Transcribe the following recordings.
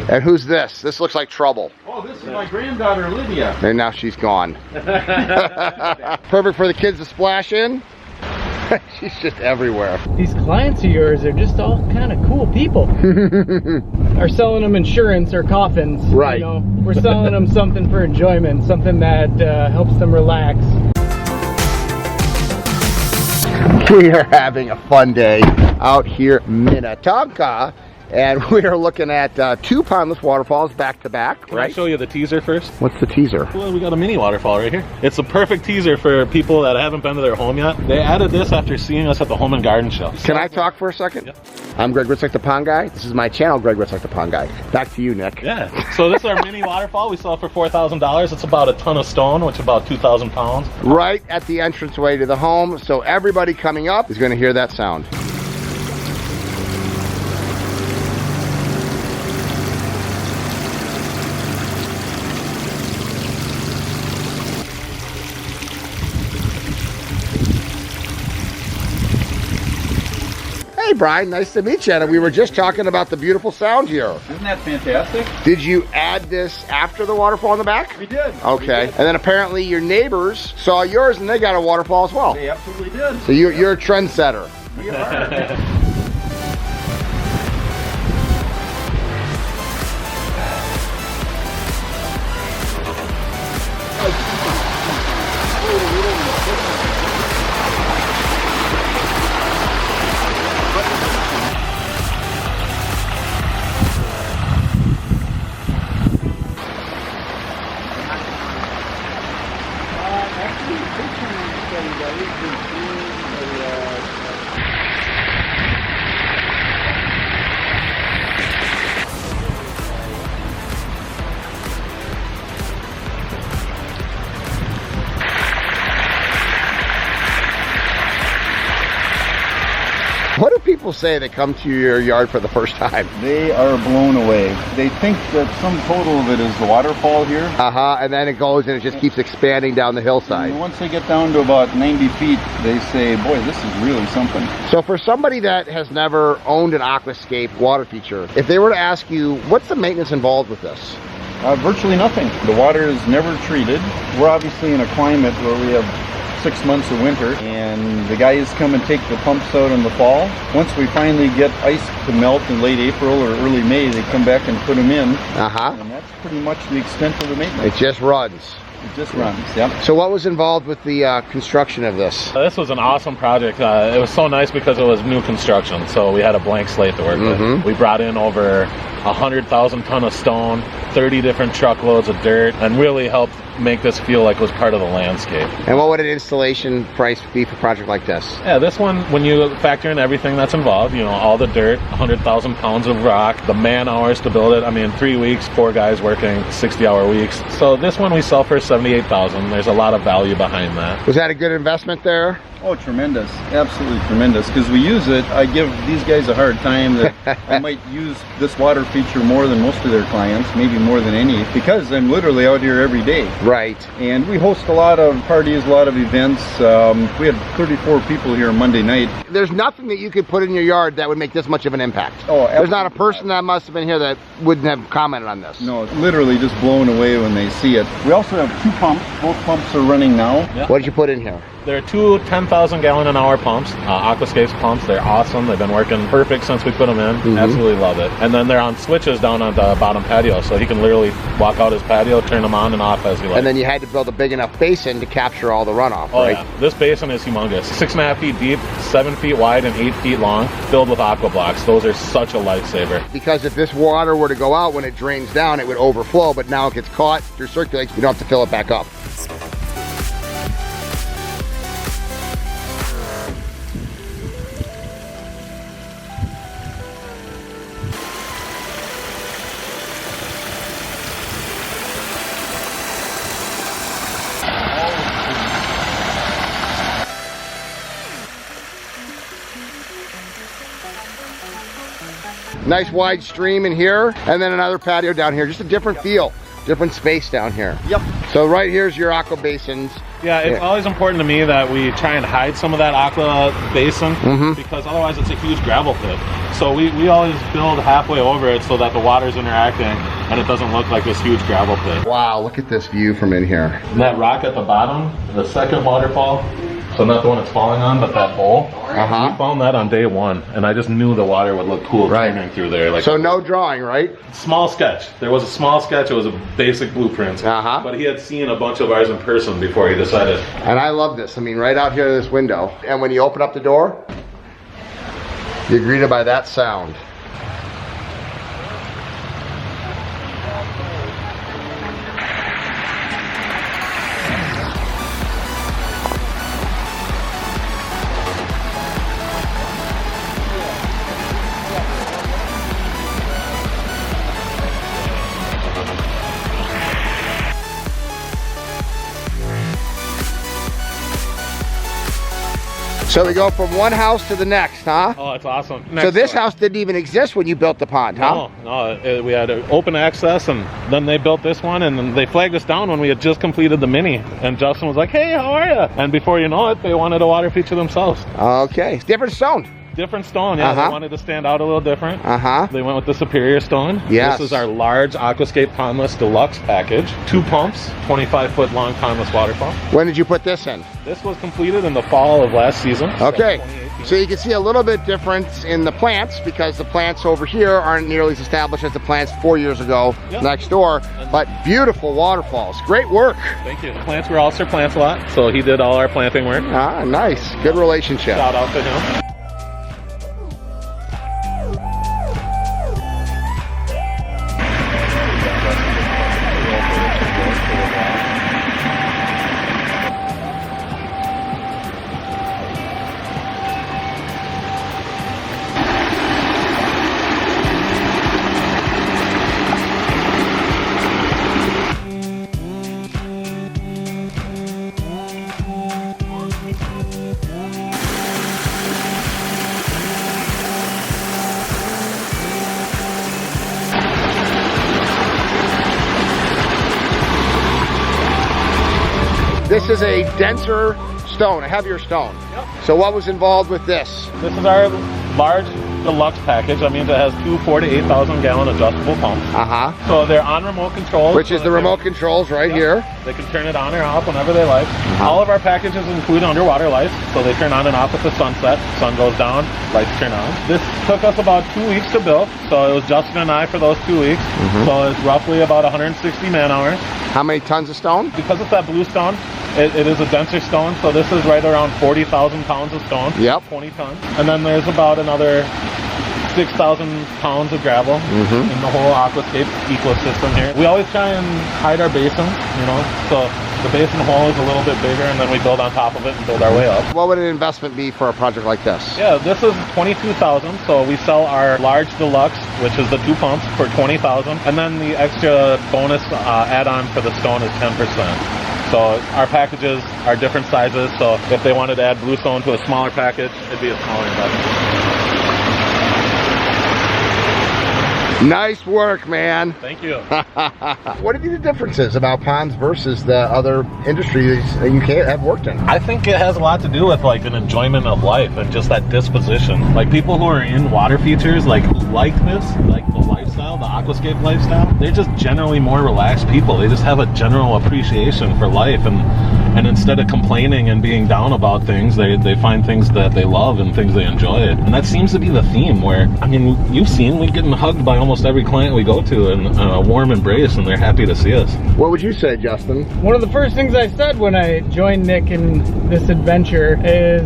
And who's this? This looks like trouble. Oh, this is my granddaughter, Lydia. And now she's gone. Perfect for the kids to splash in. She's just everywhere. These clients of yours are just all kind of cool people. Are selling them insurance or coffins. Right. You know, we're selling them something for enjoyment, something that helps them relax. We are having a fun day out here in Minnetonka. And we are looking at 2 pondless waterfalls back to back, Can right? I show you the teaser first? What's the teaser? Well, we got a mini waterfall right here. It's the perfect teaser for people that haven't been to their home yet. They added this after seeing us at the Home and Garden Show. Can I talk for a second? Yeah. I'm Greg Wittstock, the Pond Guy. This is my channel, Greg Wittstock, the Pond Guy. Back to you, Nick. Yeah. So this is our mini waterfall. We sell it for $4,000. It's about a ton of stone, which is about 2,000 pounds. Right at the entranceway to the home, so everybody coming up is going to hear that sound. Hey Brian, nice to meet you. And we were just talking about the beautiful sound here. Isn't that fantastic? Did you add this after the waterfall in the back? We did. Okay. We did. And then apparently your neighbors saw yours and they got a waterfall as well. They absolutely did. So you're a trendsetter. We are. What do people say that come to your yard for the first time? They are blown away. They think that some total of it is the waterfall here. And then it goes and it just keeps expanding down the hillside. And once they get down to about 90 feet, they say, boy, this is really something. So for somebody that has never owned an aquascape water feature, if they were to ask you, what's the maintenance involved with this? Virtually nothing. The water is never treated. We're obviously in a climate where we have 6 months of winter, and the guys come and take the pumps out in the fall. Once we finally get ice to melt in late April or early May, they come back and put them in. And that's pretty much the extent of the maintenance. It just runs. It just runs, yeah. So what was involved with the construction of this? This was an awesome project. It was so nice because it was new construction, so we had a blank slate to work with. We brought in over 100,000 ton of stone, 30 different truckloads of dirt, and really helped make this feel like it was part of the landscape. And what would an installation price be for a project like this? Yeah, this one, when you factor in everything that's involved, you know, all the dirt, 100,000 pounds of rock, the man hours to build it. I mean, 3 weeks, 4 guys working 60-hour weeks. So this one we sell for $78,000. There's a lot of value behind that. Was that a good investment there? Oh, tremendous. Absolutely tremendous. Because we use it, I give these guys a hard time that I might use this water feature more than most of their clients, maybe more than any, because I'm literally out here every day. Right. And we host a lot of parties, a lot of events. We had 34 people here Monday night. There's nothing that you could put in your yard that would make this much of an impact. Oh, there's not a person that must have been here that wouldn't have commented on this. No, literally just blown away when they see it. We also have 2 pumps. Both pumps are running now. Yeah. What did you put in here? There are 2 10,000-gallon-an-hour pumps, Aquascapes pumps. They're awesome. They've been working perfect since we put them in. Absolutely love it. And then they're on switches down on the bottom patio, so he can literally walk out his patio, turn them on and off as he likes. And then you had to build a big enough basin to capture all the runoff, right? Yeah. This basin is humongous. 6.5 feet deep, 7 feet wide, and 8 feet long, filled with aqua blocks. Those are such a lifesaver. Because if this water were to go out when it drains down, it would overflow, but now it gets caught through circulates. You don't have to fill it back up. Nice wide stream in here, and then another patio down here. Just a different feel. different space down here. Yep. So right here's your aqua basins. Yeah, it's always important to me that we try and hide some of that aqua basin because otherwise it's a huge gravel pit. So we always build halfway over it so that the water's interacting and it doesn't look like this huge gravel pit. Wow, look at this view from in here. And that rock at the bottom, the second waterfall, so not the one it's falling on, but that bowl. We found that on day one, and I just knew the water would look cool turning through there. Like, so no drawing, right? Small sketch. There was a small sketch. It was a basic blueprint. But he had seen a bunch of ours in person before he decided. And I love this. I mean, right out here this window. And when you open up the door, you're greeted by that sound. So we go from one house to the next, huh? Oh, it's awesome. So this house didn't even exist when you built the pond, huh? No, we had open access, and then they built this one, and then they flagged us down when we had just completed the mini. And Justin was like, "Hey, how are you?" And before you know it, they wanted a water feature themselves. Okay, different stone. Different stone, yeah. They wanted to stand out a little different. They went with the superior stone. Yes. This is our large Aquascape Pondless Deluxe package. 2 pumps, 25-foot long pondless waterfall. When did you put this in? This was completed in the fall of last season. Okay. So you can see a little bit difference in the plants because the plants over here aren't nearly as established as the plants 4 years ago next door, but beautiful waterfalls. Great work. Thank you. The plants were all Sir Plants-a-Lot, so he did all our planting work. Ah, nice. Good relationship. Shout out to him. This is a denser stone, a heavier stone. So what was involved with this? This is our large deluxe package. That means it has 2 4,000 to 8,000 gallon adjustable pumps. So they're on remote controls. Which is the remote controls right here. They can turn it on or off whenever they like. All of our packages include underwater lights, so they turn on and off at the sunset. Sun goes down, lights turn on. This took us about 2 weeks to build, so it was Justin and I for those 2 weeks. So it's roughly about 160 man hours. How many tons of stone? Because it's that blue stone, it is a denser stone, so this is right around 40,000 pounds of stone. 20 tons. And then there's about another 6,000 pounds of gravel in the whole aquascape ecosystem here. We always try and hide our basins, you know, so the basin hole is a little bit bigger, and then we build on top of it and build our way up. What would an investment be for a project like this? Yeah, this is $22,000, so we sell our large deluxe, which is the 2 pumps, for $20,000, and then the extra bonus add-on for the stone is 10%. So our packages are different sizes, so if they wanted to add blue stone to a smaller package, it'd be a smaller investment. Nice work, man. Thank you. What are the differences about ponds versus the other industries that you have worked in? I think it has a lot to do with like an enjoyment of life and just that disposition. Like people who are in water features, like who like this, like the lifestyle, the aquascape lifestyle, they're just generally more relaxed people. They just have a general appreciation for life, and instead of complaining and being down about things, they find things that they love and things they enjoy. And that seems to be the theme where, I mean, you've seen, we're getting hugged by almost every client we go to and a warm embrace, and they're happy to see us. What would you say, Justin? One of the first things I said when I joined Nick in this adventure is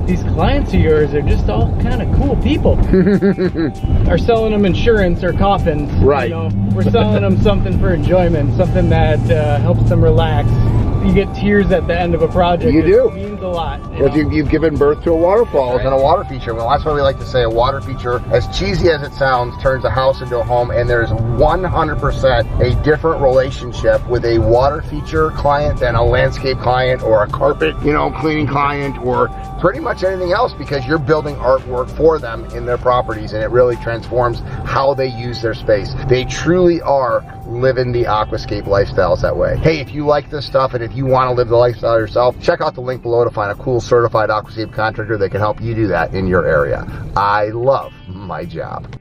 these clients of yours are just all kind of cool people. Are selling them insurance or coffins. Right. You know, we're selling them something for enjoyment, something that helps them relax. You get tears at the end of a project. You do. It means a lot. Because you've given birth to a waterfalls and a water feature. Well, that's what we like to say. A water feature, as cheesy as it sounds, turns a house into a home, and there's 100% a different relationship with a water feature client than a landscape client or a carpet, you know, cleaning client or pretty much anything else, because you're building artwork for them in their properties, and it really transforms how they use their space. They truly are living the aquascape lifestyles that way. Hey, if you like this stuff and if you want to live the lifestyle yourself, check out the link below to find a cool certified aquascape contractor that can help you do that in your area. I love my job.